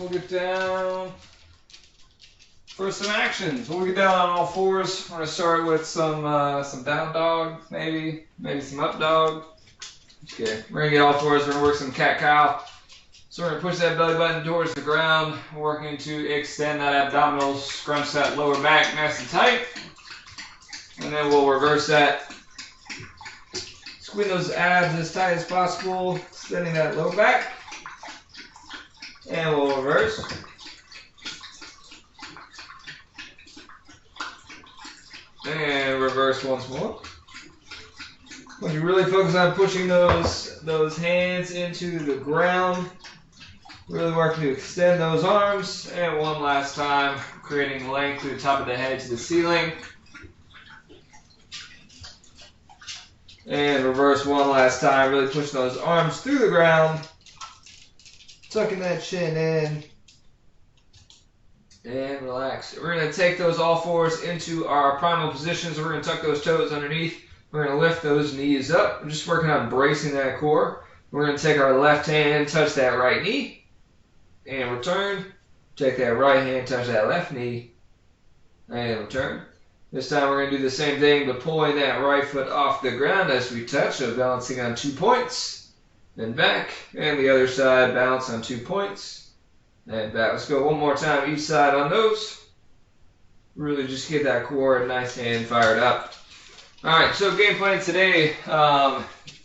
we'll get down for some actions. We'll get down on all fours. We're gonna start with some down dog, maybe some up dog. Okay, we're gonna get all fours. We're gonna work some cat cow. So we're gonna push that belly button towards the ground, working to extend that abdominals, scrunch that lower back nice and tight, and then we'll reverse that. Squeeze those abs as tight as possible, extending that lower back, and we'll reverse. And reverse once more. When you really focus on pushing those hands into the ground, really working to extend those arms. And one last time, creating length through the top of the head to the ceiling. And reverse one last time, really pushing those arms through the ground. Tucking that chin in. And relax. We're going to take those all fours into our primal positions. We're going to tuck those toes underneath. We're going to lift those knees up. We're just working on bracing that core. We're going to take our left hand, touch that right knee, and return. Take that right hand, touch that left knee, and return. This time we're going to do the same thing, but pulling that right foot off the ground as we touch, so balancing on 2 points. Then back, and the other side, balance on 2 points. And back. Let's go one more time each side on those. Really just get that core nice and fired up. Alright, so game plan today,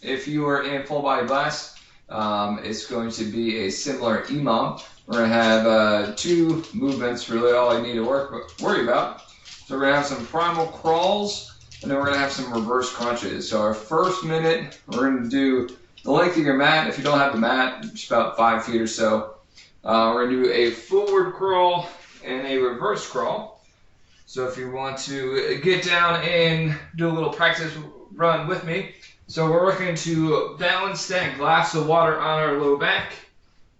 if you are in full body blast, it's going to be a similar EMOM. We're going to have 2 movements, really all I need to worry about. So we're going to have some primal crawls, and then we're going to have some reverse crunches. So our first minute, we're going to do the length of your mat. If you don't have the mat, just about 5 feet or so. We're going to do a forward crawl and a reverse crawl. So if you want to get down and do a little practice run with me. So we're working to balance that glass of water on our low back.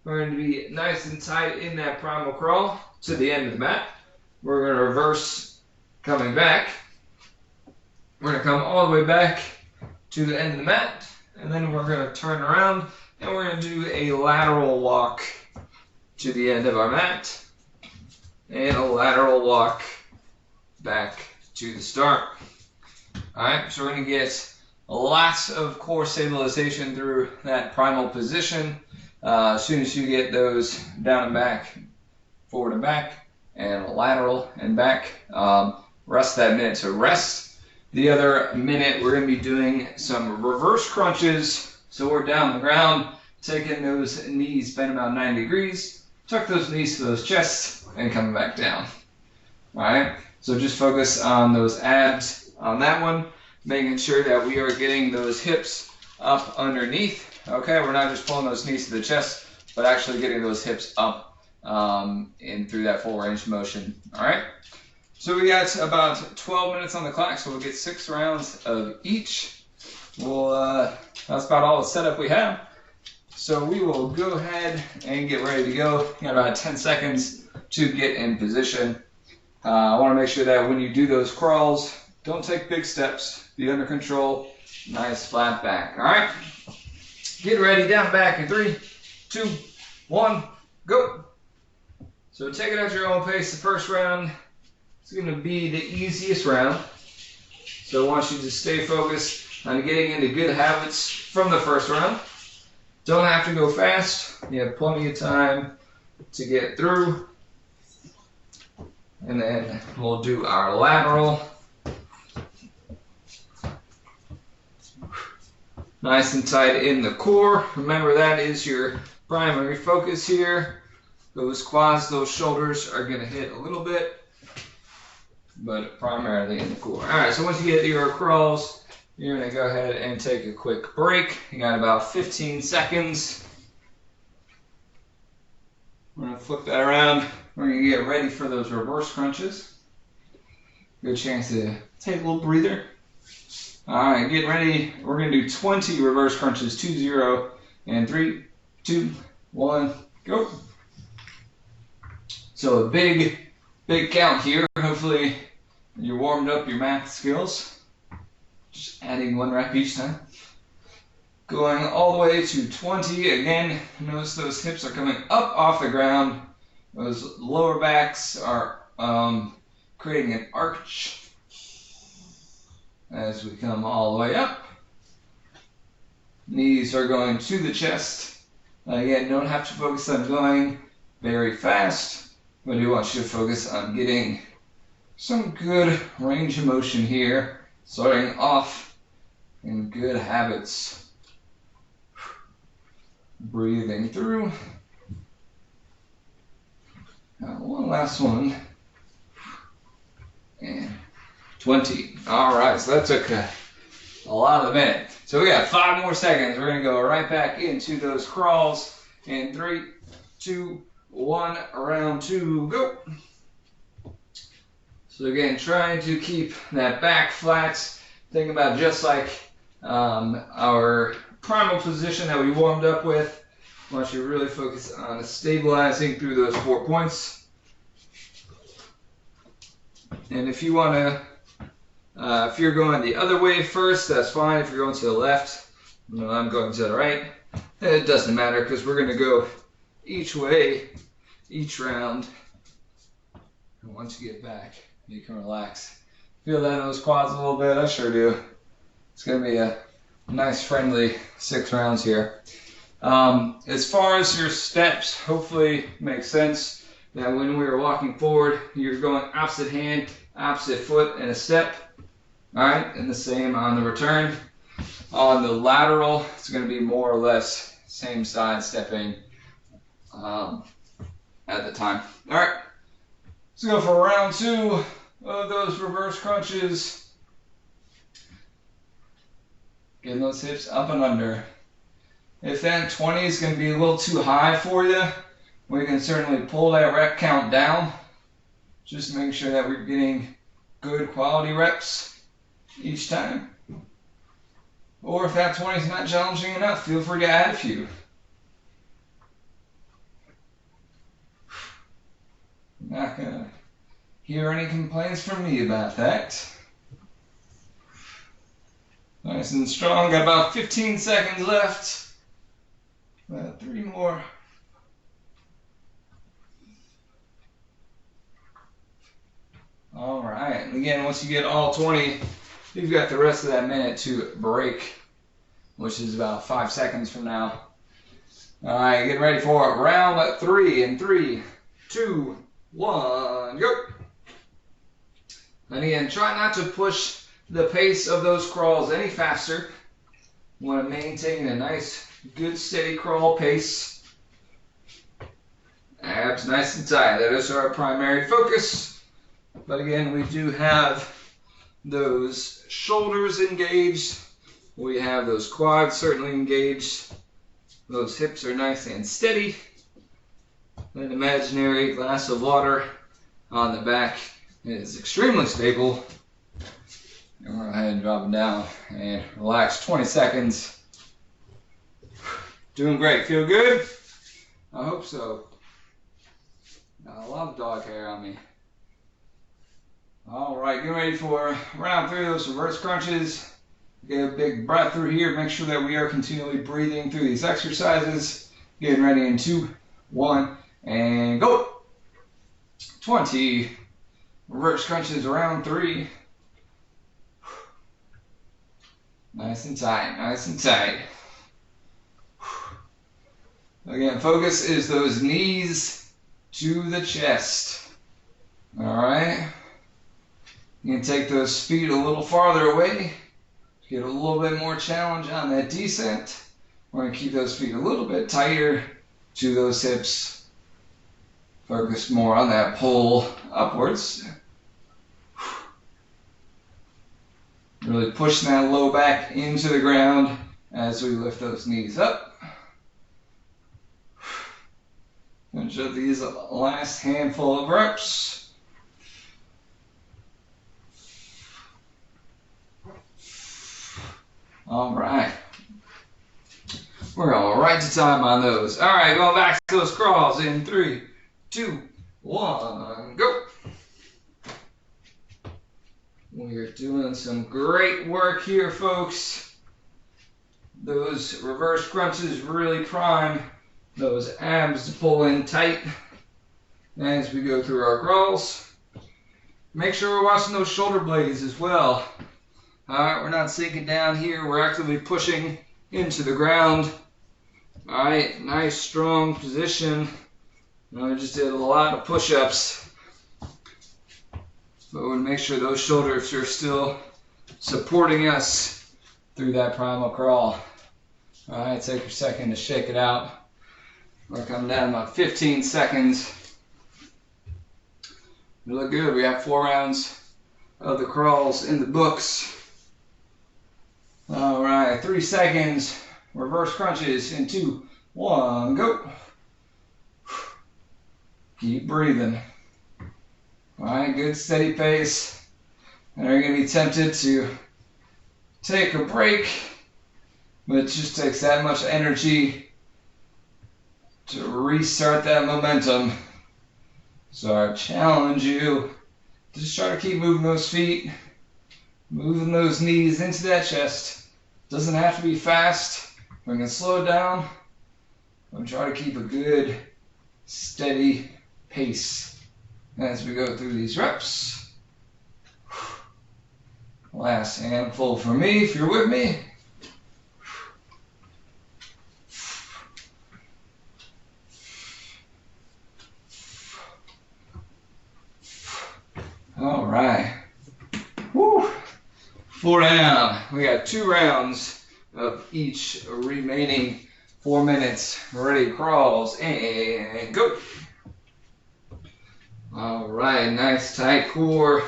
We're going to be nice and tight in that primal crawl to the end of the mat. We're going to reverse coming back. We're going to come all the way back to the end of the mat. And then we're going to turn around and we're going to do a lateral walk to the end of our mat, and a lateral walk back to the start. Alright, so we're going to get lots of core stabilization through that primal position. As soon as you get those down and back, forward and back, and lateral and back, rest that minute. So rest the other minute. We're going to be doing some reverse crunches. So we're down the ground, taking those knees bent about 90 degrees. Tuck those knees to those chests and coming back down. Alright, so just focus on those abs on that one, making sure that we are getting those hips up underneath. Okay, we're not just pulling those knees to the chest, but actually getting those hips up and through that full range of motion. Alright, so we got about 12 minutes on the clock, so we'll get 6 rounds of each. That's about all the setup we have. So we will go ahead and get ready to go. Got about 10 seconds to get in position. I want to make sure that when you do those crawls, don't take big steps. Be under control. Nice flat back. All right. Get ready. Down back in 3, 2, 1, go. So take it at your own pace. The first round is going to be the easiest round. So I want you to stay focused on getting into good habits from the first round. Don't have to go fast. You have plenty of time to get through. And then we'll do our lateral. Nice and tight in the core. Remember, that is your primary focus here. Those quads, those shoulders are going to hit a little bit, but primarily in the core. All right, so once you get your crawls, you're going to go ahead and take a quick break. You got about 15 seconds. We're going to flip that around. We're going to get ready for those reverse crunches. Good chance to take a little breather. All right, get ready. We're going to do 20 reverse crunches, 2, 0, and 3, 2, 1, go. So a big count here. Hopefully you warmed up your math skills. Just adding 1 rep each time. Going all the way to 20. Again, notice those hips are coming up off the ground. Those lower backs are creating an arch as we come all the way up. Knees are going to the chest. Again, don't have to focus on going very fast, but I do want you to focus on getting some good range of motion here, starting off in good habits. Breathing through. Now, one last one. And 20. All right, so that took a lot of a minute. So we got 5 more seconds. We're going to go right back into those crawls in 3, 2, 1, round 2, go. So again, trying to keep that back flat. Think about just like our primal position that we warmed up with. I want you to really focus on stabilizing through those 4 points. And if you want to, if you're going the other way first, that's fine. If you're going to the left, I'm going to the right. It doesn't matter because we're going to go each way, each round. And once you get back, you can relax. Feel that in those quads a little bit? I sure do. It's going to be a nice, friendly 6 rounds here. As far as your steps, hopefully makes sense that when we are walking forward, you're going opposite hand, opposite foot, and a step. All right, and the same on the return. On the lateral, it's going to be more or less same side stepping at the time. All right, let's go for round 2 of those reverse crunches. Getting those hips up and under. If that 20 is going to be a little too high for you, we can certainly pull that rep count down. Just make sure that we're getting good quality reps each time. Or if that 20 is not challenging enough, feel free to add a few. Not gonna hear any complaints from me about that. Nice and strong, got about 15 seconds left. About 3 more. All right, and again, once you get all 20, you've got the rest of that minute to break, which is about 5 seconds from now. All right, get ready for round 3 in 3, 2, 1, go. And again, try not to push the pace of those crawls any faster. You want to maintain a nice, good, steady crawl pace. Abs nice and tight. That is our primary focus. But again, we do have those shoulders engaged. We have those quads certainly engaged. Those hips are nice and steady. An imaginary glass of water on the back is extremely stable. And we'll go ahead and drop it down and relax 20 seconds. Doing great. Feel good? I hope so. Got a lot of dog hair on me. All right, get ready for round 3 of those reverse crunches. Get a big breath through here. Make sure that we are continually breathing through these exercises. Getting ready in 2, 1, and go. 20. Reverse crunches, round 3. Nice and tight, nice and tight. Again, focus is those knees to the chest. All right. You can take those feet a little farther away. Get a little bit more challenge on that descent. We're going to keep those feet a little bit tighter to those hips. Focus more on that pull upwards. Really pushing that low back into the ground as we lift those knees up. Finish up these last handful of reps. All right. We're going right to time on those. All right, going back to those crawls in 3, 2, 1, go. We are doing some great work here, folks. Those reverse crunches really prime those abs to pull in tight. as we go through our crawls. Make sure we're watching those shoulder blades as well. Alright, we're not sinking down here, we're actively pushing into the ground. Alright, nice strong position. I just did a lot of push-ups. But we want to make sure those shoulders are still supporting us through that primal crawl. Alright, take your second to shake it out. We're coming down about 15 seconds. We look good. We have 4 rounds of the crawls in the books. Alright, 3 seconds. Reverse crunches in 2, 1, go. Keep breathing. Alright, good steady pace. And you're going to be tempted to take a break, but it just takes that much energy to restart that momentum. So I challenge you to just try to keep moving those feet, moving those knees into that chest. Doesn't have to be fast. We can slow it down. But try to keep a good, steady pace as we go through these reps. Last handful for me, if you're with me. All right. Woo. 4 down. We got 2 rounds of each remaining 4 minutes. Ready, crawls, and go. All right, nice tight core.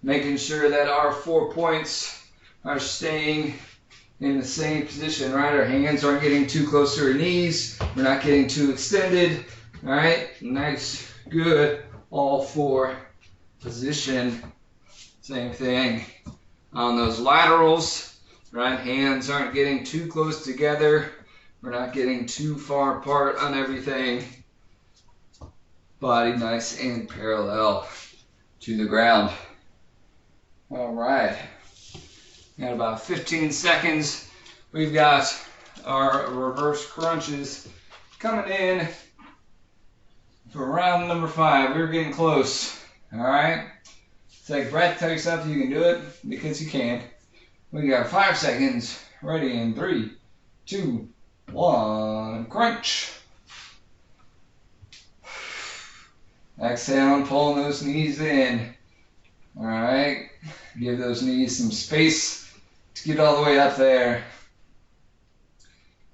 Making sure that our 4 points are staying in the same position, right? Our hands aren't getting too close to our knees. We're not getting too extended. All right, nice, good, all 4 position. Same thing on those laterals, right? Hands aren't getting too close together. We're not getting too far apart on everything. Body nice and parallel to the ground. All right. Got about 15 seconds. We've got our reverse crunches coming in for round number 5. We're getting close. All right. Take a breath. Tell yourself you can do it because you can. We got 5 seconds. Ready in 3, 2, 1. Crunch. Exhale and pulling those knees in. All right. Give those knees some space to get all the way up there.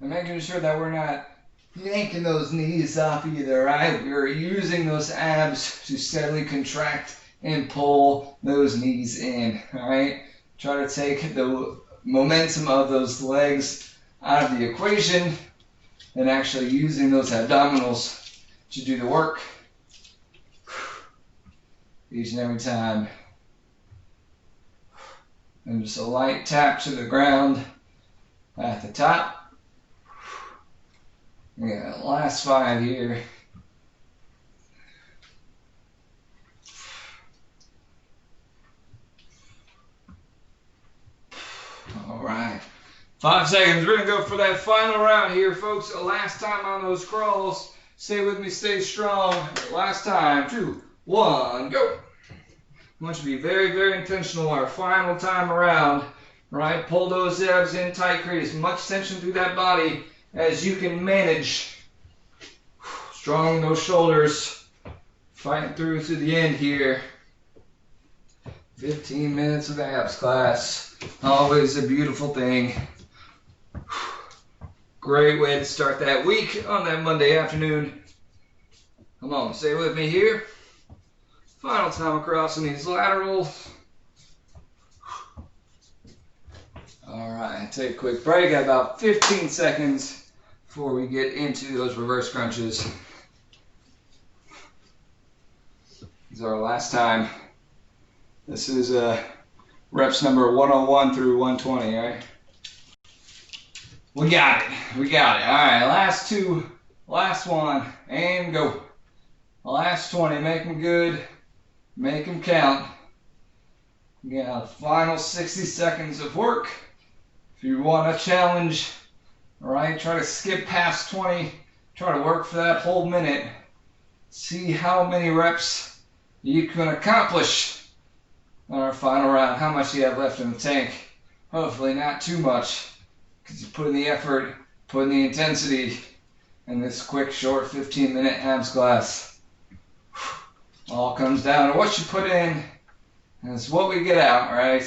And making sure that we're not yanking those knees off either, right? We're using those abs to steadily contract and pull those knees in, all right? Try to take the momentum of those legs out of the equation and actually using those abdominals to do the work each and every time. And just a light tap to the ground at the top. We got last 5 here. All right. 5 seconds. We're going to go for that final round here, folks. Last time on those crawls. Stay with me. Stay strong. Last time. 2, 1, go. I want you to be very, very intentional our final time around. Right? Pull those abs in tight. Create as much tension through that body as you can manage. Strong those shoulders. Fighting through to the end here. 15 minutes of abs class. Always a beautiful thing. Great way to start that week on that Monday afternoon. Come on, stay with me here. Final time across in these laterals. All right, take a quick break. Got about 15 seconds before we get into those reverse crunches. This is our last time. This is reps number 101 through 120, all right? We got it. We got it. All right, last 2, last 1, and go. Last 20, make them good. Make them count. We got the final 60 seconds of work. If you want a challenge, all right, try to skip past 20. Try to work for that whole minute. see how many reps you can accomplish on our final round. How much you have left in the tank. Hopefully not too much, because you put in the effort, put in the intensity in this quick, short 15-minute abs class. All comes down to what you put in, and it's what we get out, right?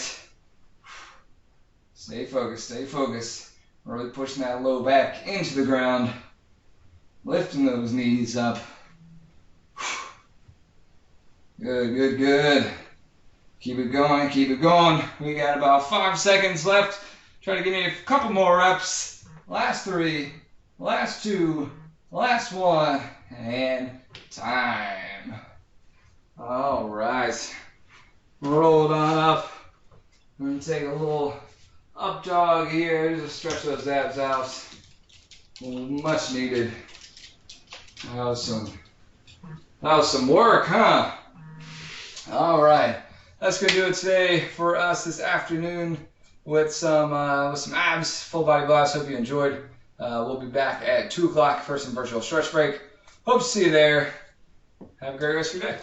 Stay focused, stay focused. Really pushing that low back into the ground, lifting those knees up. Good, good, good. Keep it going, keep it going. We got about 5 seconds left. Try to give me a couple more reps. Last 3, last 2, last 1, and time. All right. Roll it on up. We're going to take a little up dog here. Just stretch those abs out. Much needed. That was some work, huh? All right. That's going to do it today for us this afternoon with some abs, full body blast. Hope you enjoyed. We'll be back at 2 o'clock for some virtual stretch break. Hope to see you there. Have a great rest of your day.